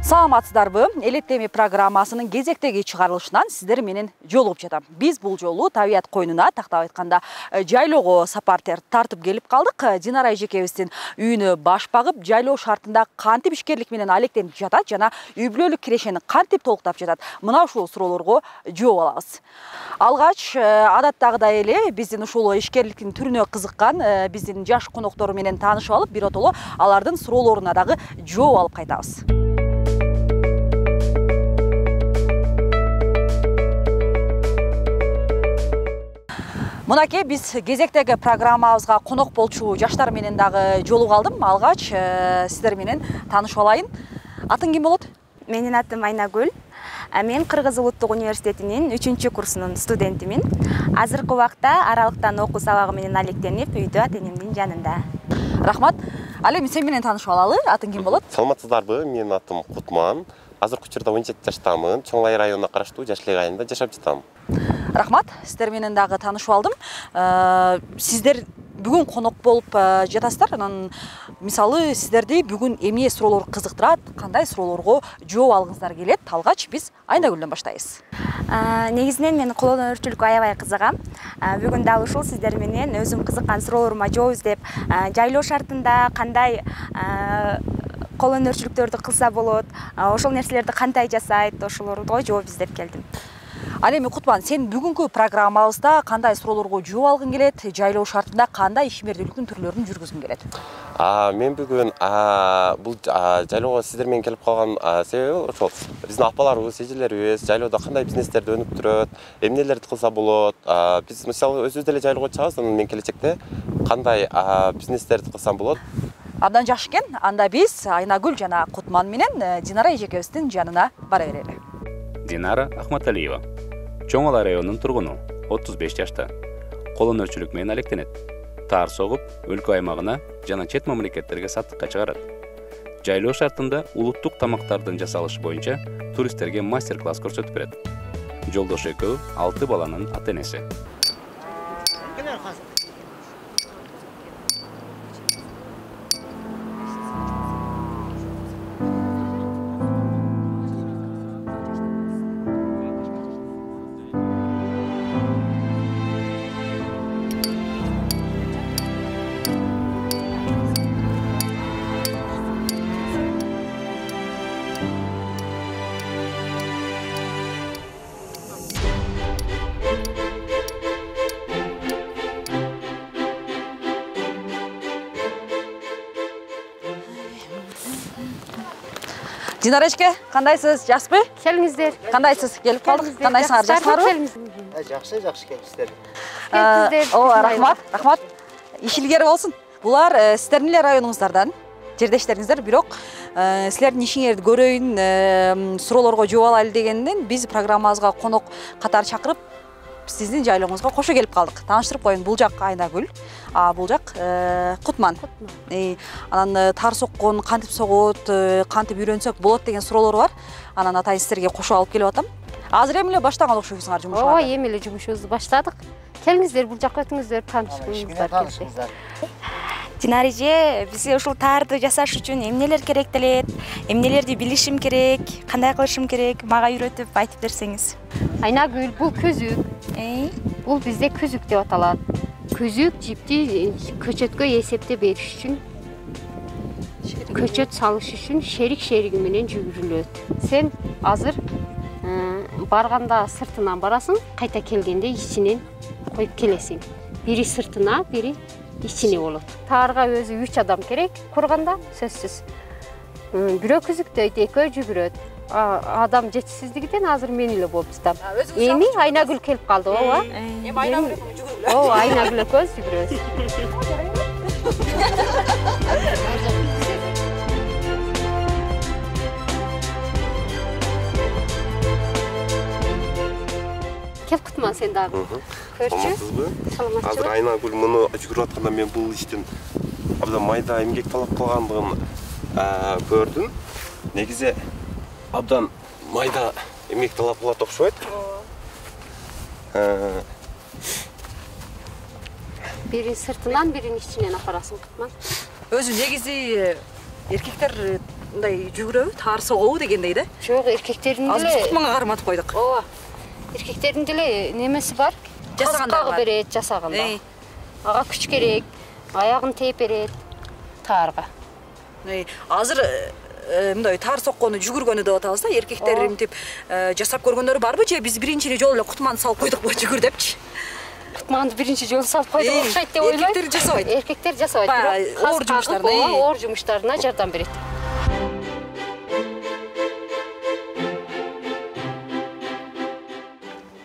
Саламатсыздарбы? Элеттеми программасынын кезектеги чыгарылышынан сиздер менен жолугуп жатам. Биз бул жолу табият койнуна, тактап айтканда жайлоого сапар тартып келип калдык. Динара эжекебиздин үйүнө баш багып, жайлоо шартында кантип ишкерлик менен алектенип жатат жана үй бүлөлүк кирешени кантип толуктап жатат? Мына ушул суроолорго жооп алабыз. Алгач адаттагыдай эле биздин ушул ишкерликтин түрүнө кызыккан биздин жаш коноктору менен таанышып алып, биротоло алардын суроолоруна дагы жооп алып кайтабыз. Мынакей биз кезектеги программабызга конок болчу жаштар менен дагы жолугуп алдым. Алгач сиздер менен таанышып алайын. Атың ким болот? Менин атым Айнагүл. Мен Кыргыз улуттук университетинин 3-курсунун студентимин. Азыркы убакта аралыктан окуу сабагы менен алектенип, үйдө ата-энемдин жанында. Рахмат. Ал эми сен менен таанышып алалы. Атың ким болот? Саламатсыздарбы? Менин атым Кутман. Азыркы учурда 17 жаштамын. Чоң Лай районуна караштуу Жашлык айылында жашап жатам. Рахмат. Сиздер менен дагы таанышып алдым. Сиздер бүгүн конок болуп жатасыздар. Анан мисалы сиздерди бүгүн эмне суроолор кызыктырат, кандай суроолорго жооп алгыңыздар келет? Алгач биз Айнагүлдөн баштайбыз. Негизинен мен кол өнөрчүлүккө аябай кызыгам. Бүгүн дал ушул сиздер менен өзүм кызыккан суроолорума жооп издеп, жайлоо шартында кандай кол өнөрчүлүктөрдү кылса болот, ошол нерселерди кандай жасайт, ошолорго жооп издеп келдим. Ал эми Кутман, сен бүгүнкү программабызда кандай суроолорго жооп алгың келет? Жайлоо шартында кандай ишмердүүлүктүн түрлөрүн жүргүзгүң келет? Мен бүгүн бул жайлоого сиздер менен келип калган себеби ошол биздин апаларыбыз, эжелерибиз жайлоодо кандай бизнестерди өнүп турат, эмнелерди кылса болот. Биз мисалы өзүбүз деле жайлоого чыгабыз, анан мен келечекте кандай бизнестерди кылсам болот? Абдан жакшы экен. Анда биз Айнагүл жана Кутман менен Динара эжекебиздин жанына бара берели. Динара Ахматалиева. Чоң Лай районунун тургуну, 35 жашта. Кол өнөрчүлүк менен алектенет. Таар согуп, өлкө аймагына жана чет мамлекеттерге саттыкка чыгарат. Жайлоо шартында улуттук тамактардын жасалышы боюнча туристтерге мастер-класс көрсөтүп берет. Жолдошу экөө 6 баланын ата-энеси. Динара эжеке, кандайсыз? Жакшыбы? Келиңиздер. Кандайсыз? Келип калдык. Кандайсыңар? Жакшыбы? Жакшы келипсиздер. Рахмат, рахмат. Иш илгери болсун. Булар сиздердин эле районуңуздардан жердештериңиздер, бирок силердин ишиңерди көрөйүн, суроолорго жооп алайлы дегенден биз программабызга конок катары чакырып сиздин жайлооңузга кошо келип калдык. Тааныштырып коеюн, бул жак Айнагүл, бул жак Кутман. Анан таар соккон кантип согот, кантип үйрөнсөк болот деген суроолор бар. Анан атайын сиздерге кошо алып келип атам. Азыр эми эле баштаган окшойсуңар жумушка. Ооба, эми эле жумушубузду баштадык. Келиңиздер, бул жакка өтүңүздөр, таанышыңыздар. Динара эже, бизге ушул таарды жасаш үчүн эмнелер керектелет, эмнелерди билишим керек, кандай кылышым керек, мага үйрөтүп айтып берсеңиз. Айнагүл, бул көзүк. Бул бизде көзүк деп аталат. Көзүк жипти көчөткө эсептеп бериш үчүн, көчөт салыш үчүн шерик менен жүгүрүлөт. Сен азыр барганда сыртынан барасың, кайта келгенде ичинен коюп келесиң. Бири сыртына, бири ичине болот. Таарга өзү 3 адам керек, курганда сөзсүз. Бирөө көзүктөйт, экөө жүгүрөт. Адам жетишсиздигинен азыр мен эле болуп жатам. Эми Айнагүл келип калды, ооба. Эми Айнагүл жүгүрөлү. Ооба, Айнагүл экөөбүз жүгүрөбүз. Кел Кутман, сен дагы. Көрчү. Саламатсызбы? Азыр Айнагүл муну жүгүрүп атканда мен бул иштин абдан майда эмгек талап кылгандыгын көрдүм. Негизи абдан майда эмгек талап кылат окшойт. Бири сыртынан, бирин ичинен апарасың Кутман. Өзү негизи Эркектер мындай жүгүрөбү, таар согобу дегендей да. Жок, эркектердин Азыр деле кутманга карматып койдук. ооба. Эркектердин деле немеси бар. Жасагандары бар. Берет жасаганда. Ага күч керек, аягын тээп берет таарга. Азыр мындай таар соккону жүгүргөнү деп атабыз да. Эркектер мынтип жасап көргөндөрү барбы же биз биринчи жолу эле кутманды салып койдукпу жүгүр депчи? Кутманды биринчи жолу салып койдук окшойт деп ойлойм. Эркектер жасабайт. Эркектер жасабайт. Оор жумуштарына, оор жумуштарына жардам берет.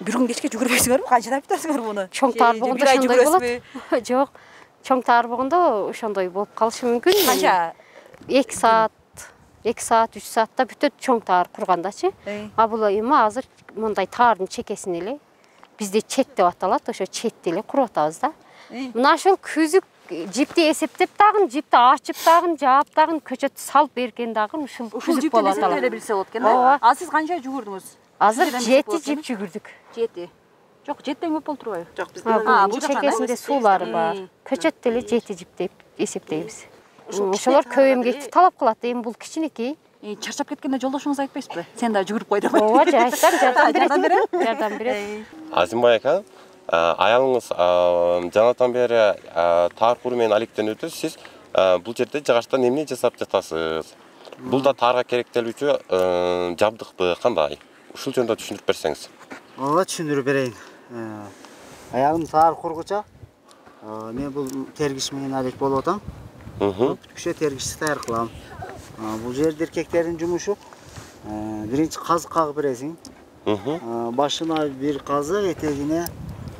Бир күн кечке жүгүрбөйсүңөрбү? Канча таптасыңар буну? Чоң таар болгондо ошондой болот. Жок. Чоң таар болгондо ошондой болуп калышы мүмкүн. Канча? 2 саат, 3 саатта бүтөт чоң таар кургандачы. А бул эми азыр мындай таардын чекесин эле бизде чет деп аталат, ошо четти эле куруп атабыз да. Мына ошол күзүк жипти эсептеп дагы, жипти ачып дагы, жаап дагы, көчөттү салып берген дагы ушул күзүк болот. Ушул эле билсе болот экен да. А сиз канча жүгүрдүңүз? Азыр 7 жип жүгүрдүк. 7. Жок, 7ден көп болуп турбайбы? Жок, биздин Бул чекесинде суулары бар. Көчөттү эле 7 жип деп эсептейбиз. Ошолор көп эмгекти талап кылат. Эми бул кичинекей. Чарчап кеткенде жолдошуңуз айтпайсызбы? Сен да жүгүрүп кой деп. Ооба, айтам, жардам берет. Жардам берет. Азимбай ака, аялыңыз жанатан бери таар куруу менен алектенүүдө сиз бул жерде жыгачтан эмне жасап жатасыз? Бул да таарга керектелүүчү жабдыкпы, кандай? Ушул жөнүндө түшүндүрүп берсеңиз. Ооба, түшүндүрүп берейин. Аялым таар кургуча, мен бул тергиш менен алек болуп атам. Бүткүчө тергичти даяр кылам. Бул жерде эркектердин жумушу биринчи казык кагып бересиң. Башына бир казык, этегине,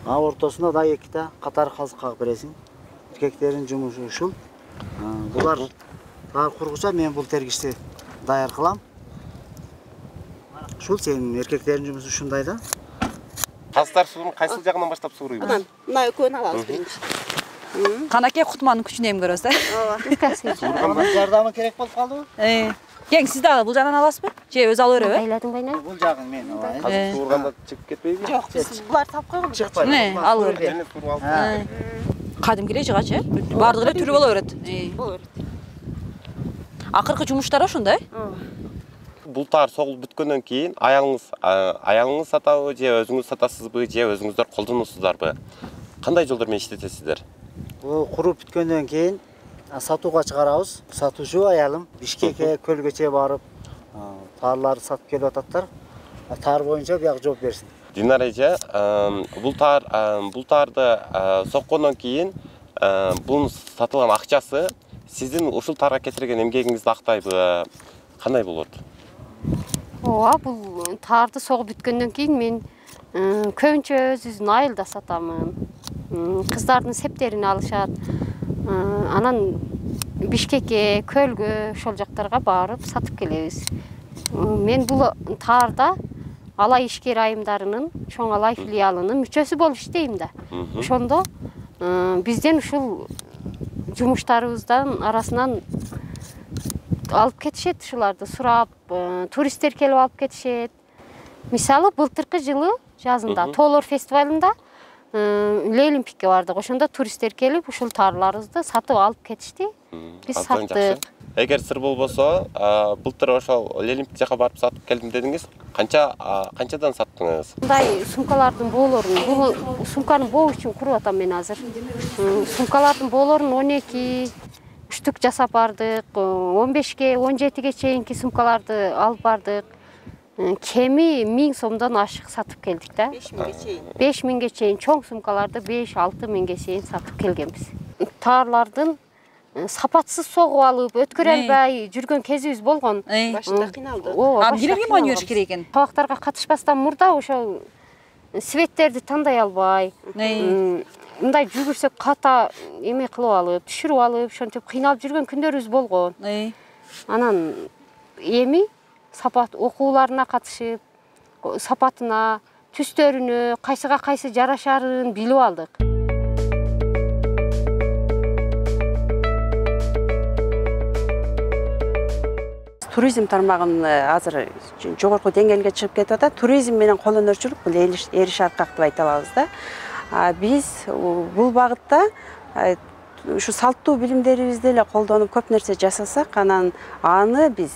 ортосуна да 2 катар казык кагып бересиң. Эркектердин жумушу ушул. Булар таар кургуча мен бул тергичти даяр кылам. Ушул сенин эркектердин жумусу ушундай да. Казыктар суунун кайсыл жагынан баштап сууруйбуз? Мына экөөнү алабыз биринчи. Канаке кутманын күчүнө эмгөрөбүз да. Ооба. Жардамы керек болуп калдыбы? Кең, сиз дагы бул жагынан аласызбы? Же өзү алып береби? Байладың байна. Бул жагын мен ооба. Казык суурганда чыгып кетпейби? Жок, биз булар тап койгон. Чыкпайт. Алып берби. Кадимки эле жыгач, баардыгы эле түрү боло берет. Боло берет. Акыркы жумуштары ошондой? Бул таар согулуп бүткөндөн кийин аялыңыз сатабы же өзүңүз сатасызбы же өзүңүздөр колдоносуздарбы? Кандай жолдор менен иштетесиздер? Бул куруп бүткөндөн кийин сатууга чыгарабыз. Сатуучу аялым Бишкекке, Көлгөчө барып, таарларды сатып келип ататтар. Таар боюнча бияк жооп берсин. Динара эже, бул таарды соккондон кийин бунун сатылган акчасы сиздин ушул таарга кетирген эмгегиңизди актайбы? Кандай болот? Ооба, бул таарды согуп бүткөндөн кийин мен көбүнчө өзүбүздүн айылда сатамын. Кыздардын септерин алышат. Анан Бишкекке, Көлгө, ошол жактарга барып сатып келебиз. Мен бул таарда Алай ишкер айымдарынын, Чоң Алай филиалынын мүчөсү болуп иштейм да. Ошондо бизден ушул жумуштарыбыздан арасынан алып кетишет, ушуларды сурап, туристтер келип алып кетишет. Мисалы, былтыркы жылы жазында Тоолор фестивалында Лейлимпикке бардык. Ошондо туристтер келип, ушул таарларыбызды сатып алып кетишти. Биз саттык. Эгер сыр болбосо, былтыр ошол Лейлимпик жака барып сатып келдим дедиңиз. Канчадан саттыңыз? Мындай сумкалардын боолорун, бул сумканын боо үчүн куруп атам мен азыр. Сумкалардын боолорун 12 штук жасап бардык, 15ге, 17ге чейинки сумкаларды алып бардык. Кеми 1000 сомдон ашык сатып келдик да. 5000ге чейин. 5000ге чейин чоң сумкаларды 5-6 миңге чейин сатып келгенбиз. Таарлардын сапатсыз согуп алып, өткөрө албай жүргөн кезибиз болгон. Башында кыйналдык. Эмнелерге мани бериш керек экен? Табактарга катышпастан мурда ошол светтерди тандай албай, мындай жүгүрсөк ката эме кылып алып, түшүрүп алып, ошентип кыйналып жүргөн күндөрүбүз болгон. Анан эми сапат окууларына катышып, сапатына, түстөрүнө, кайсыга кайсы жарашарын билип алдык. Туризм тармагын азыр жогорку деңгээлге чыгып кетип атат. Туризм менен кол өнөрчүлүк бул эриш аркак деп айта алабыз да. Биз бул багытта ушу салттуу билимдерибизди эле колдонуп көп нерсе жасасак, анан аны биз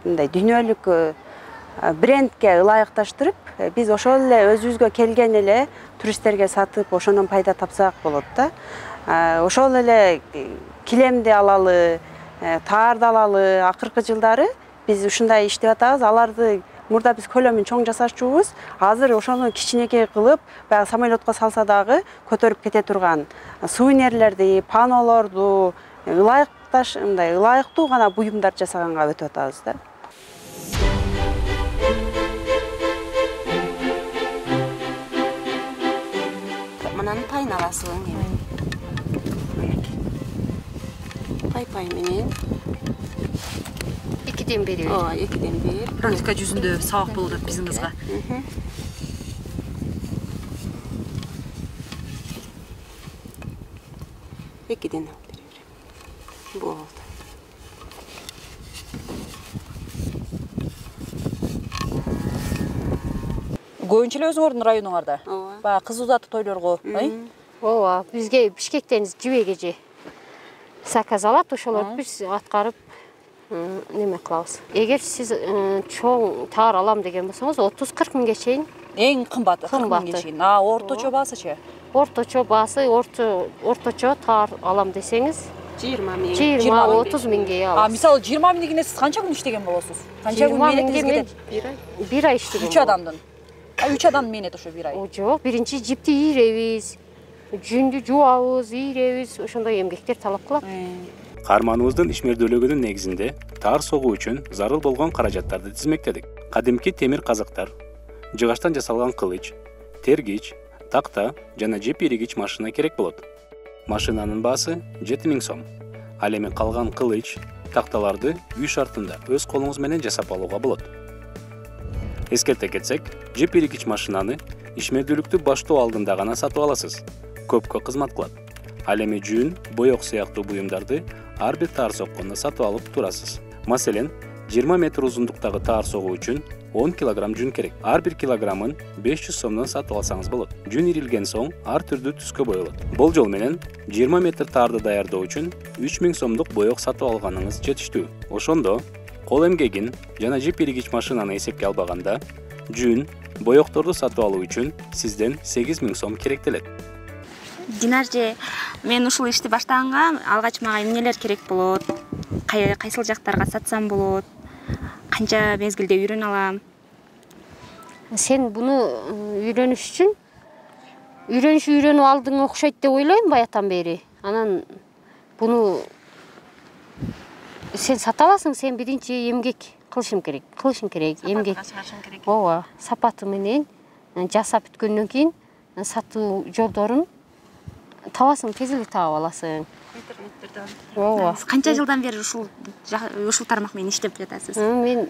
мындай дүйнөлүк брендке ылайыкташтырып, биз ошол эле өзүбүзгө келген эле туристтерге сатып, ошонун пайда тапсак болот да. Ошол эле килемди алалы, таарды алалы, акыркы жылдары биз ушундай иштеп атабыз. Аларды мурда биз көлөмүн чоң жасачубуз. Азыр ошону кичинекей кылып, баягы самолетко салса дагы көтөрүп кете турган сувенирлерди, панолорду ылайыктуу гана буюмдар жасаганга өтүп атабыз да. Мынаны пайын аласың эми. Пай менен 2ден бери. Ооба, 2ден бир. Практика жүзүндө сабак болуп атат биздин кызга. Экиден алып бере берем. Болду. Көбүнчө эле өзүңөрдүн районуңарда. Ооба. Баягы кыз узатуу тойлорго, Ооба, бизге Бишкектен жибек эже заказ алат, ошолорду биз аткарып неме кылабыз. Эгер сиз чоң таар алам деген болсоңуз 30-40 миңге чейин. Эң кымбаты 40 миңге чейин. Орточо баасычы? Орточо баасы, орточо таар алам десеңиз 20 миң. 20-30 миңге алабыз. Мисалы 20 миңдегине сиз канча күн иштеген болосуз? Канча күн мээнетиңиз кетет? Bir ай иштеген. 3 адамдын. 3 адам мээнет ошо 1 ай. Жок, биринчи жипти ийребиз, жүндү жуабыз, ийребиз, ошондой эмгектер талап кылат. Каарманыбыздын ишмердүүлүгүнүн негизинде таар согуу үчүн зарыл болгон каражаттарды тизмектедик. Кадимки темир казыктар, жыгачтан жасалган кылыч, тергич, такта жана жип иригич машина керек болот. Машинанын баасы 7000 сом. Ал эми калган кылыч, такталарды үй шартында өз колуңуз менен жасап алууга болот. Эскерте кетсек, жип иригич машинаны ишмердүүлүктү баштоо алдында гана сатып аласыз. Көпкө кызмат кылат. Ал эми жүн, боек сыяктуу буюмдарды ар бир таар соккондо сатып алып турасыз. Маселен, 20 метр узундуктагы таар согуу үчүн 10 килограмм жүн керек. Ар бир килограммын 500 сомдон сатып алсаңыз болот. Жүн ирилген соң ар түрдүү түскө боелот. Болжол менен 20 метр таарды даярдоо үчүн 3000 сомдук боек сатып алганыңыз жетиштүү. Ошондо кол эмгегин жана жип иригич машинаны эсепке албаганда, жүн, боекторду сатып алуу үчүн сизден 8000 сом керектелет. Динарже, мен ушул ишти баштаганга алгач мага эмнелер керек болот? Кайсыл жактарга сатсам болот? Канча мезгилде үйрөнө алам? Сен буну үйрөнүш үчүн үйрөнүп алдың окшойт деп ойлойм баятан бери. Анан буну сен сата аласың, сен биринчи эмгек кылышың керек, эмгек. Ооба, сапаты менен жасап бүткөндөн кийин сатуу жолдорун табасың, тез эле таап аласың. Интернеттерден. Ооба. Канча жылдан бери ушул тармак менен иштеп жатасыз? Мен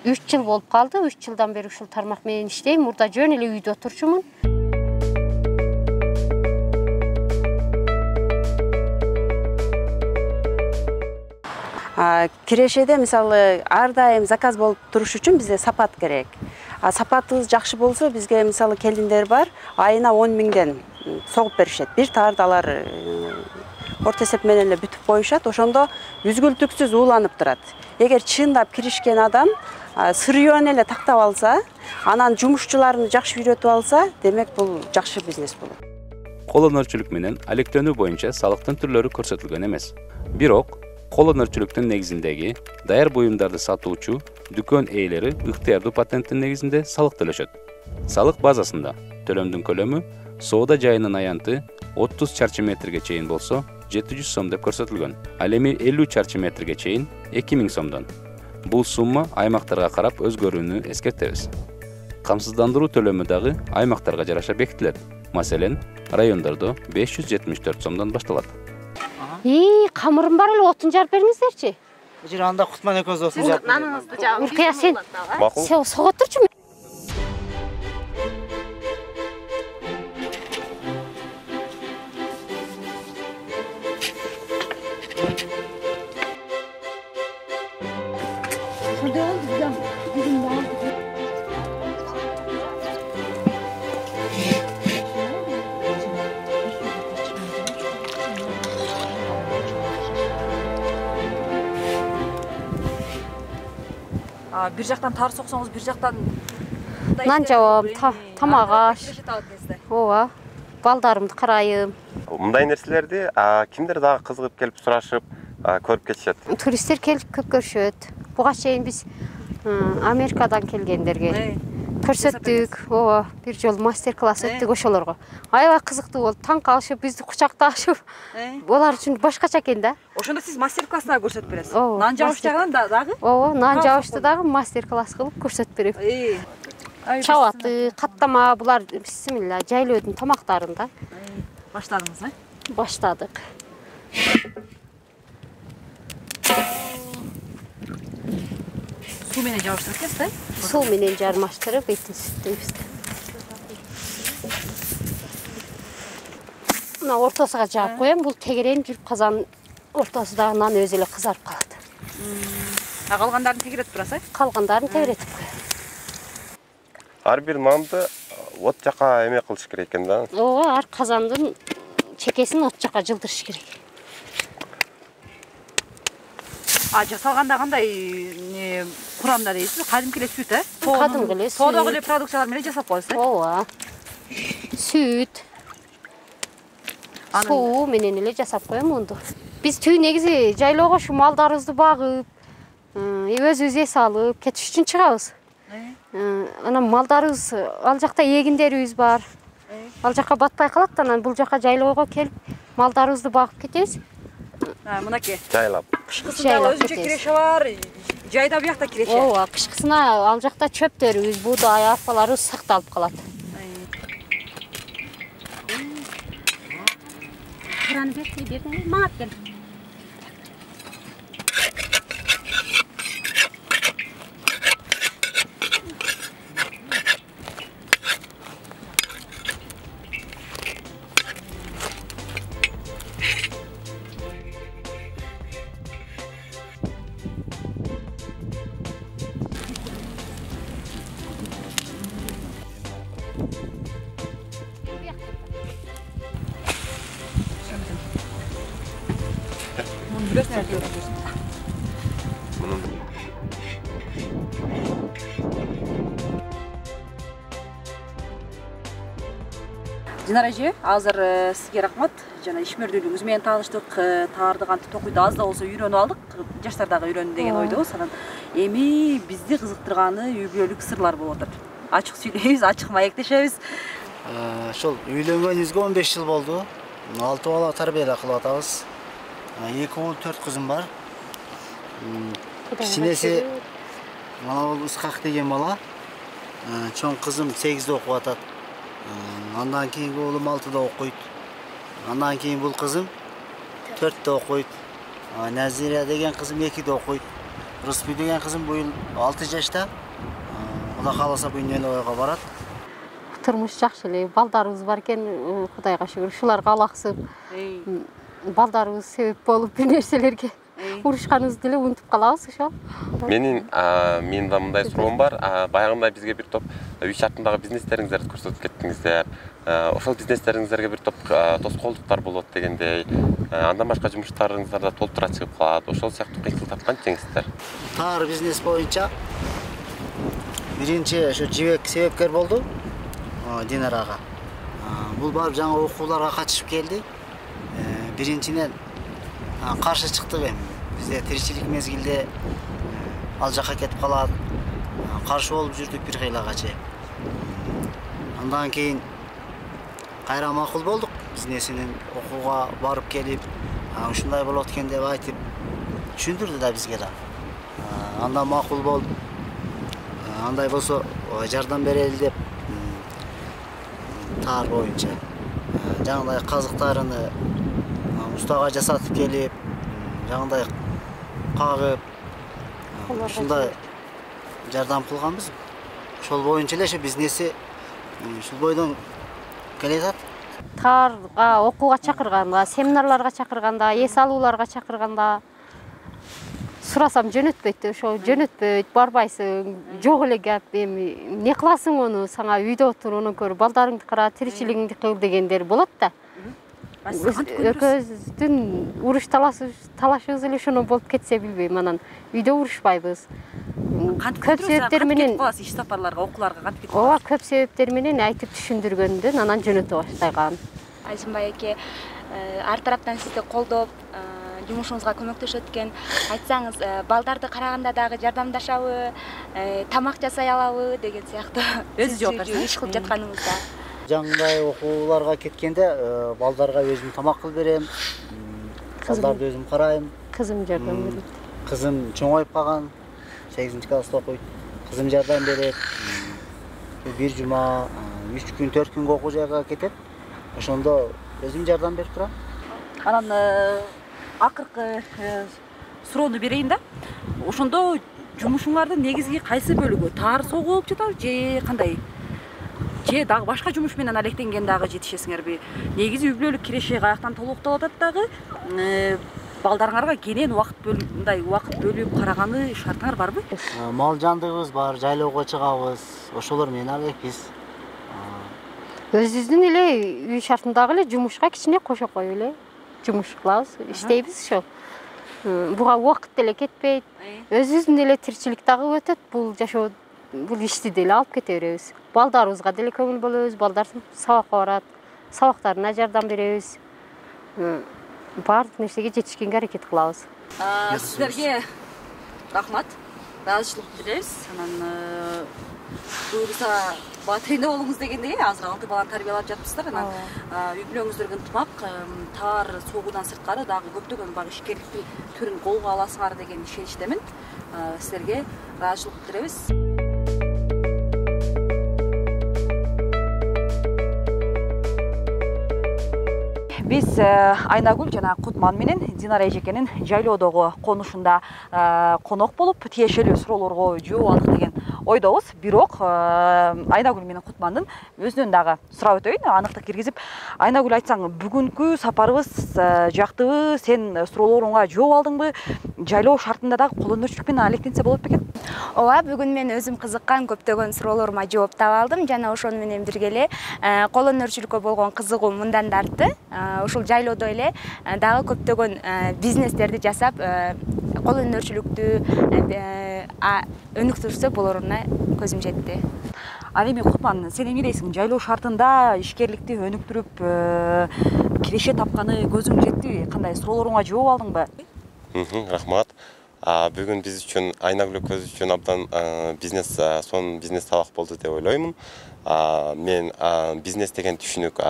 3 жыл болуп калды. 3 жылдан бери ушул тармак менен иштейм. Мурда жөн эле үйдө отурчумун. Кирешеде мисалы ар дайым заказ болуп туруш үчүн бизде сапат керек. Сапатыбыз жакшы болсо бизге мисалы келиндер бар, айына 10 миңден согуп беришет. Бир таарды алар орто эсеп менен эле бүтүп коюшат. Ошондо үзгүлтүксүз ууланып турат. Эгер чындап киришкен адам сырыён эле тактап алса, анан жумушчуларын жакшы үйрөтүп алса, демек бул жакшы бизнес болот. Кол өнөрчүлүк менен алектенүү боюнча салыктын түрлөрү көрсөтүлгөн эмес. Бирок кол өнөрчүлүктүн негизиндеги даяр буюмдарды сатуучу дүкөн ээлери ыктыярдуу патенттин негизинде салык төлөшөт. Салык базасында төлөмдүн көлөмү соода жайынын аянты 30 чарчы метрге чейин болсо 700 сом деп көрсөтүлгөн. Ал эми 50 чарчы метрге чейин 2000 сомдон. Бул сумма аймактарга карап өзгөрүүнү эскертебиз. Камсыздандыруу төлөмү дагы аймактарга жараша бекитилет. Маселен, райондордо 574 сомдон башталат. Камырым бар эле, отун жарып бериңиздерчи. Бул анда кутман экөөбүз отун жарып. Наныңызды жаап. Уркия, сен Макул. сого турчу. Бир жактан тар соксоңуз, бир жактан нан жабам, тамак аш. Ооба, балдарымды карайым. Мындай нерселерди кимдер дагы кызыгып келип сурашып, көрүп кетишет? Туристтер келип көп көрүшөт. Буга чейин биз Америкадан келгендерге көрсөттүк. Ооба, бир жол мастер-класс өттүк ошолорго. Аябай кызыктуу болду. Таң калышып, бизди кучакташып. Олар үчүн башкача экен да. Ошондо сиз мастер-класстар көрсөтүп бересиз. Нан жабыш жагынан дагы? Ооба, нан жабышты дагы мастер-класс кылып көрсөтүп берем. Чабаты, каттама, булар бисмилла, жайлоодун тамактарында. Баштадыңыз, Баштадык. Суу менен жабыштырып кетсиз, Суу менен жармаштырып, этин сүттөйбүз. Мына ортосуга жаап коем, бул тегеренип жүрүп казанын ортосундагы нан өзү эле кызарып калат. Калгандарын тегеретип турасыз, Калгандарын тегеретип коем. Ар бир нанды от жака эме кылыш керек экен да. Ооба, ар казандын чекесин от жака жылдырыш керек. Жасалганда кандай курамда дейсиз? Кадимки эле сүт, Кадимки эле сүт. Тоодогу эле продукциялар менен жасап коесуз, Ооба. Сүт. Суу менен эле жасап коем мунду. Биз түү негизи жайлоого ушу малдарыбызды багып, өзүбүз эс алып кетиш үчүн чыгабыз. Анан малдарыбыз ал жакта эгиндерибиз бар. Ал жакка батпай калат, анан бул жакка жайлоого келип малдарыбызды багып кетебиз. Мынакей. Жайлап. Кышкысында өзүнчө киреше бар, жайда буякта киреше. Ооба, кышкысына ал жакта чөптөрүбүз, буудай, арпаларыбыз сакталып калат. Кран берди, мага кел. Динара эже, азыр сизге рахмат. Жана ишмердүүлүгүңүз менен тааныштык, таарды кантип токуйду аз да болсо үйрөнүп алдык. Жаштар дагы үйрөнү деген ойдобуз. Анан эми бизди кызыктырганы үй бүлөлүк сырлар болуп атат. Ачык сүйлөйбүз, ачык маектешебиз. Ошол үйлөнгөнүбүзгө 15 жыл болду. 6 бала тарбиялап кылып атабыз. 2 уул 4 кызым бар. Кичинеси мана бул Исхак деген бала. Чоң кызым 8-де окуп атат. Андан кийинки уулум 6-да окуйт. Андан кийин бул кызым 4-те окуйт. Назира деген кызым 2-де окуйт. Рыспи деген кызым быйыл 6 жашта. Кудай кааласа бу эле ойго барат. Турмуш жакшы эле, балдарыбыз бар экен, Кудайга шүгүр. Шуларга алаксып, балдарыбыз себеп болуп бир нерселерге урушканыбызды эле унутуп калабыз ошол. Менин да мындай суроом бар. Баягында бизге бир топ үй шартындагы бизнестериңиздерди көрсөтүп кеттиңиздер. Ошол бизнестериңиздерге бир топ тоскоолдуктар болот дегендей. Андан башка жумуштарыңыздар да толтура чыгып калат. Ошол сыяктуу кыйынчылыктар кантчеңиздер? Таар бизнес боюнча биринчи ошо жибек себепкер болду Динарага. Бул барып жаңы окууларга катышып келди. Биринчиден каршы чыктык эми. Бизде тиричилик мезгилде ал жакка кетип калат. Каршы болуп жүрдүк бир кыйлага чейин. Андан кийин кайра макул болдук. Бизнесинин окууга барып келип, ушундай болот экен деп айтып түшүндүрдү да бизге да. Андан макул болуп, андай болсо жардам берели деп таар боюнча жаңыдай казыктарыны устага жасатып келип, жаңыдай кагып, ушундай жардам кылганбыз. Ошол боюнча эле ошо бизнеси ушул бойдон келе жатат. Таарга окууга чакырганда, семинарларга чакырганда, эс алууларга чакырганда сурасам жөнөтпөйт, ошо жөнөтпөйт, барбайсың, жок эле гап, эми эмне кыласың ону, сага үйдө отур, онун көрүп, балдарыңды кара, тиричилигиңди кыл дегендер болот да. Экөөбүздүн уруш талашыбыз эле ошондон болуп кетсе билбейм, анан үйдө урушпайбыз. көп себептер менен иш сапарларга, окууларга кантип кетип ооба көп себептер менен айтып түшүндүргөндөн анан жөнөтө баштаган. Айсынбай эке ар тараптан сизди колдоп, жумушуңузга көмөктөшөт экен. Айтсаңыз, балдарды караганда дагы жардамдашабы, тамак жасай алабы деген сыяктуу. Өзү жооп берсиң. Иш кылып жатканыңызда. Жаңдай окууларга кеткенде балдарга өзүм тамак кылып берем. Балдарды өзүм карайм. Кызым жардам берет. Кызым чоңоюп калган, 8-класста окуйт. Кызым жардам берет. Бир жума, 3 күн, 4 күнгө окуу жайга кетет. Ошондо өзүм жардам берип турам. Анан акыркы суроону берейин да. Ошондо жумушуңардын негизги кайсы бөлүгү? Таар согуу болуп жатабы же кандай? Же дагы башка жумуш менен алектенген дагы жетишесиңерби? Негизи үй бүлөлүк киреши каяктан толуктап атат дагы? Балдарыңарга кенен убакыт бөлүп караганы шартыңар барбы? Мал жандыгыбыз бар, жайлоого чыгабыз. Ошолор менен алекпиз. Өзүбүздүн эле үй шартындагы эле жумушка кичине кошо коюп эле жумуш кылабыз, иштейбиз ошол. Буга убакыт деле кетпейт. Өзүбүздүн эле тиричилик дагы өтөт. Бул жашоо, бул ишти деле алып кете беребиз. Балдарыбызга деле көңүл болобуз. Балдар сабакка барат. Сабактарына жардам беребиз. Баардык нерсеге жетишкенге аракет кылабыз. Сиздерге рахмат. Ыраазычылык билдиребиз. Анан буюрса батырында болуңуз дегендей, азыр 6 баланы тарбиялап жатыпсыздар. Анан үй бүлөңүздөргө ынтымак, таар согуудан сырткары дагы көптөгөн баг ишкерликтин түрүн колго аласыңар деген ишеничтемин. Сиздерге ыраазычылык билдиребиз. Биз Айнагүл жана Кутман менен Динара эжекенин жайлоодогу конушунда конок болуп, тиешелүү суроолорго жооп алдык деген ойдобуз. Бирок Айнагүл менен Кутмандын өзүнөн дагы сурап өтөйүн, аныктык киргизип. Айнагүл, айтсаң, бүгүнкү сапарыбыз жактыбы? Сен суроолоруңа жооп алдыңбы? Жайлоо шартында дагы кол өнөрчүлүк менен алектенсе болот бекен? Ооба, бүгүн мен өзүм кызыккан көптөгөн суроолорума жооп таба алдым жана ошону менен бирге эле кол өнөрчүлүккө болгон кызыгуум мындан да артты. Ушул жайлоодо эле дагы көптөгөн бизнестерди жасап, кол өнөрчүлүктү өнүктүрсө болоруна көзүм жетти. Ал эми Кутман, сен эмне дейсиң? Жайлоо шартында ишкерликти өнүктүрүп, киреше тапканы көзүң жеттиби? Кандай суроолоруңа жооп алдыңбы? Рахмат. Бүгүн биз үчүн, Айнагүл көз үчүн абдан сонун бизнес сабак болду деп ойлоймун. Мен бизнес деген түшүнүк,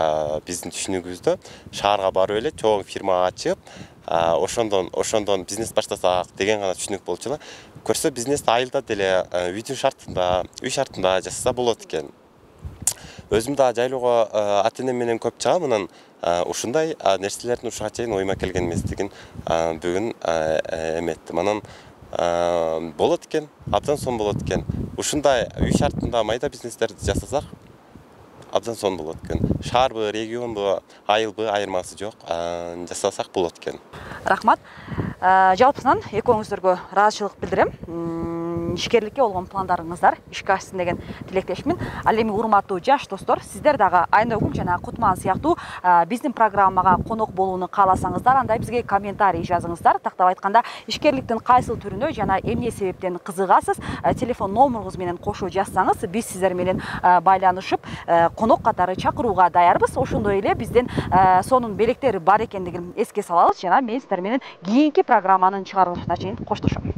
биздин түшүнүгүбүздө шаарга барып эле чоң фирма ачып, ошондон бизнес баштасак деген гана түшүнүк болчу эле. Көрсө бизнести айылда деле үй шартында жасаса болот экен. Өзүм да жайлоого ата-энем менен көп чыгам, анан ушундай нерселердин ушуга чейин оюма келген эместигин бүгүн эметтим. Анан болот экен, абдан сонун болот экен. Ушундай үй шартында майда бизнестерди жасасак абдан сонун болот экен. Шаарбы, регионбу, айылбы айырмасы жок, жасасак болот экен. Рахмат. Жалпысынан экөөңүздөргө ыраазычылык билдирем. Ишкерликке болгон пландарыңыздар ишке ашсын деген тилектешмин. Ал эми урматтуу жаш достор, сиздер дагы Айнагүл жана Кутман сыяктуу биздин программага конок болууну кааласаңыздар, анда бизге комментарий жазыңыздар. Тактап айтканда, ишкерликтин кайсыл түрүнө жана эмне себептен кызыгасыз, телефон номеруңуз менен кошо жазсаңыз, биз сиздер менен байланышып, конок катары чакырууга даярбыз. Ошондой эле биздин сонун белектери бар экендигин эске салабыз жана мен сиздер менен кийинки программанын чыгарылышына чейин коштошом.